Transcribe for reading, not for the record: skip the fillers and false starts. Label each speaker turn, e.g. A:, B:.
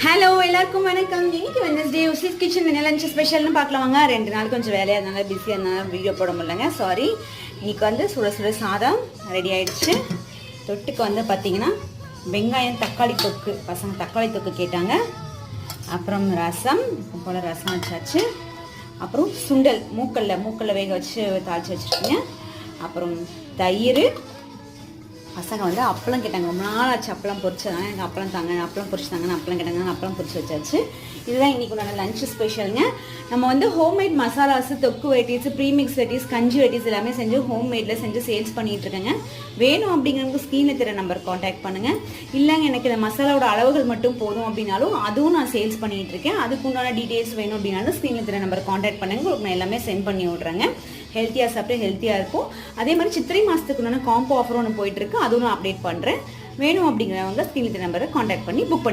A: Hello எல்லாருக்கும் வணக்கம். இன்னைக்கு வெனஸ்டே உசிஸ் கிச்சன் என்ன லஞ்ச் ஸ்பெஷல்னு பார்க்கலாம் வாங்க. 2 நாள் கொஞ்சம் வேலையாக இருந்தாங்க, பிஸியாக இருந்தாலும் வீடியோ போட முடியலங்க, சாரி. இன்னைக்கு வந்து சுட சுட சாதம் ரெடி ஆயிடுச்சு. தொட்டுக்கு வந்து பார்த்தீங்கன்னா வெங்காயம் தக்காளி தொக்கு, பசங்க தக்காளி தொக்கு கேட்டாங்க. அப்புறம் ரசம், இப்போ போல் ரசம் வச்சாச்சு. அப்புறம் சுண்டல் மூக்கல்ல வேக வச்சு தாளித்து வச்சுருக்கீங்க. அப்புறம் தயிர். பசங்க வந்து அப்பளம் கேட்டாங்க, ரொம்ப நாள் ஆச்சு அப்பளம் பொரிச்சதாங்க, எனக்கு அப்பளம் தாங்க, அப்பளம் பொரிச்சு தாங்க, அப்பளம் கேட்டாங்க, அப்பளம் பொரிச்சு வச்சாச்சு. இதுதான் இன்றைக்கி உண்டான லஞ்ச் ஸ்பெஷலுங்க. நம்ம வந்து ஹோம்மேட் மசாலாஸ், தொக்கு வெரைட்டிஸ், ப்ரீமிக்ஸ் வெரைட்டிஸ், கஞ்சி வெரைட்டிஸ் எல்லாமே செஞ்சு ஹோம்மேடில் செஞ்சு சேல்ஸ் பண்ணிகிட்டு இருக்கேங்க. வேணும் அப்படிங்கிறவங்க ஸ்க்ரீனில் தெரிய நம்பர் காண்டாக்ட் பண்ணுங்கள். இல்லைங்க எனக்கு இந்த மசாலாவோட அளவுகள் மட்டும் போதும் அப்படின்னாலும் அதுவும் நான் சேல்ஸ் பண்ணிகிட்டு இருக்கேன். அதுக்கு உண்டான டீட்டெயில்ஸ் வேணும் அப்படின்னாலும் ஸ்க்ரீனில் தெரிய நம்பர் காண்டாக்ட் பண்ணுங்கள். உங்களுக்கு நான் எல்லாமே சென்ட் பண்ணி விட்றேங்க. ஹெல்த்தியாக சாப்பிட்டு ஹெல்த்தியாக இருக்கும். அதே மாதிரி சித்திரை மாதத்துக்கு உண்டான காம்போ ஆஃபர் ஒன்று போயிட்டுருக்கு, அதுவும் நான் அப்டேட் பண்ணுறேன். வேணும் அப்படிங்கிறவங்க ஸ்க்ரீனில் நம்பரை காண்டாக்ட் பண்ணி புக் பண்ணி